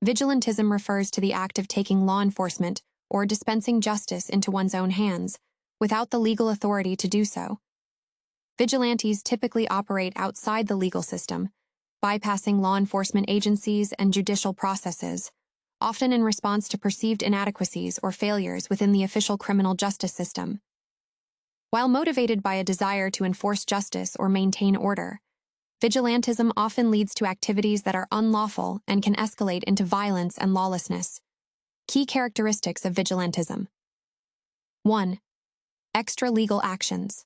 Vigilantism refers to the act of taking law enforcement or dispensing justice into one's own hands, without the legal authority to do so. Vigilantes typically operate outside the legal system, bypassing law enforcement agencies and judicial processes, often in response to perceived inadequacies or failures within the official criminal justice system. While motivated by a desire to enforce justice or maintain order, vigilantism often leads to activities that are unlawful and can escalate into violence and lawlessness. Key characteristics of vigilantism. 1. Extralegal actions.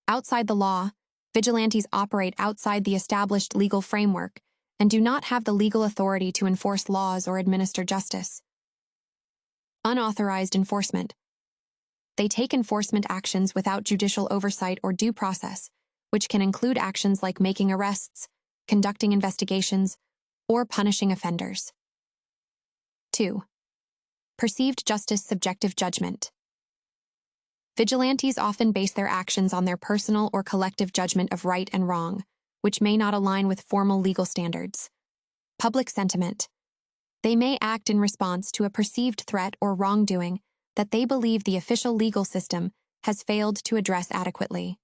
Outside the law, vigilantes operate outside the established legal framework and do not have the legal authority to enforce laws or administer justice. Unauthorized enforcement. They take enforcement actions without judicial oversight or due process, which can include actions like making arrests, conducting investigations, or punishing offenders. 2. Perceived justice subjective judgment. Vigilantes often base their actions on their personal or collective judgment of right and wrong, which may not align with formal legal standards. Public sentiment. They may act in response to a perceived threat or wrongdoing that they believe the official legal system has failed to address adequately.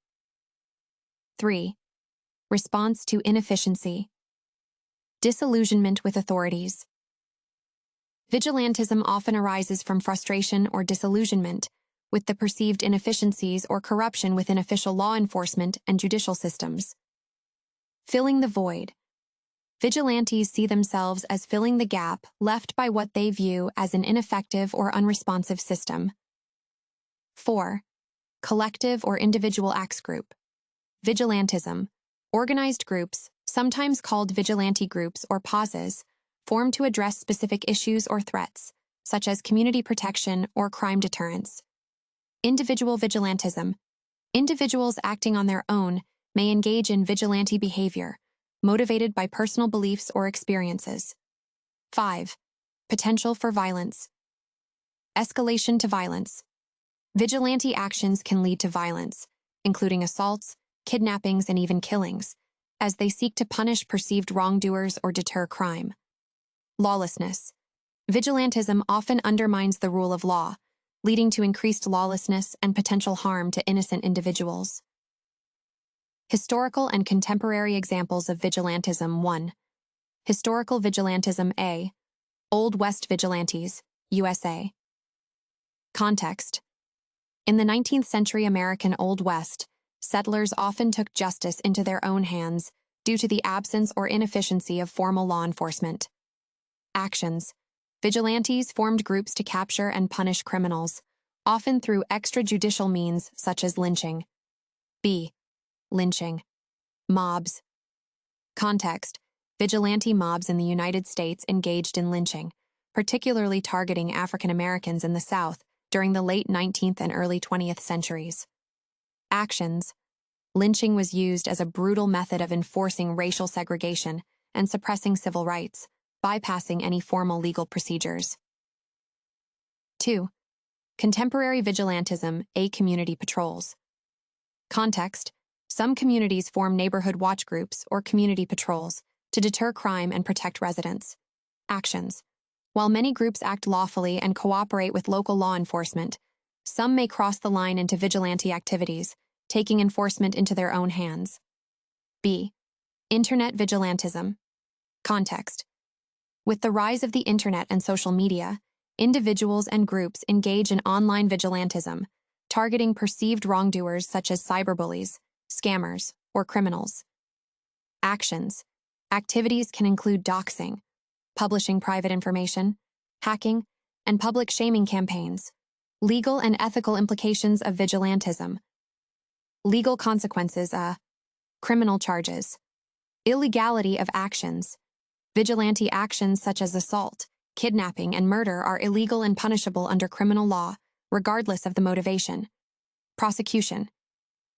3. Response to inefficiency. Disillusionment with authorities. Vigilantism often arises from frustration or disillusionment with the perceived inefficiencies or corruption within official law enforcement and judicial systems. Filling the void. Vigilantes see themselves as filling the gap left by what they view as an ineffective or unresponsive system. 4. Collective or individual acts group. Vigilantism. Organized groups, sometimes called vigilante groups or PASs, form to address specific issues or threats, such as community protection or crime deterrence. Individual vigilantism. Individuals acting on their own may engage in vigilante behavior, motivated by personal beliefs or experiences. 5. Potential for violence. Escalation to violence. Vigilante actions can lead to violence, including assaults, kidnappings, and even killings, as they seek to punish perceived wrongdoers or deter crime. Lawlessness. Vigilantism often undermines the rule of law, leading to increased lawlessness and potential harm to innocent individuals. Historical and contemporary examples of vigilantism. 1. Historical vigilantism. A. Old West vigilantes, USA. Context. In the 19th century American Old West, settlers often took justice into their own hands due to the absence or inefficiency of formal law enforcement. Actions. Vigilantes formed groups to capture and punish criminals, often through extrajudicial means such as lynching. B. Lynching. Mobs. Context. Vigilante mobs in the United States engaged in lynching, particularly targeting African Americans in the South during the late 19th and early 20th centuries. Actions. Lynching was used as a brutal method of enforcing racial segregation and suppressing civil rights, bypassing any formal legal procedures. 2. Contemporary vigilantism. A. Community patrols. Context. Some communities form neighborhood watch groups or community patrols to deter crime and protect residents. Actions. While many groups act lawfully and cooperate with local law enforcement, some may cross the line into vigilante activities, taking enforcement into their own hands. B. Internet vigilantism. Context. With the rise of the internet and social media, individuals and groups engage in online vigilantism, targeting perceived wrongdoers such as cyberbullies, scammers, or criminals. Actions. Activities can include doxing, publishing private information, hacking, and public shaming campaigns. Legal and ethical implications of vigilantism. Legal consequences. Criminal charges. Illegality of actions. Vigilante actions such as assault, kidnapping, and murder are illegal and punishable under criminal law, regardless of the motivation. Prosecution.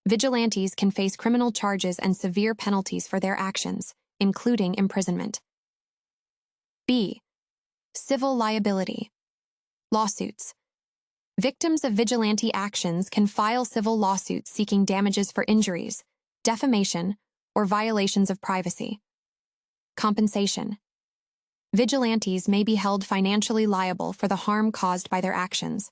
Vigilantes can face criminal charges and severe penalties for their actions, including imprisonment. B. Civil liability. Lawsuits. Victims of vigilante actions can file civil lawsuits seeking damages for injuries, defamation, or violations of privacy. Compensation. Vigilantes may be held financially liable for the harm caused by their actions,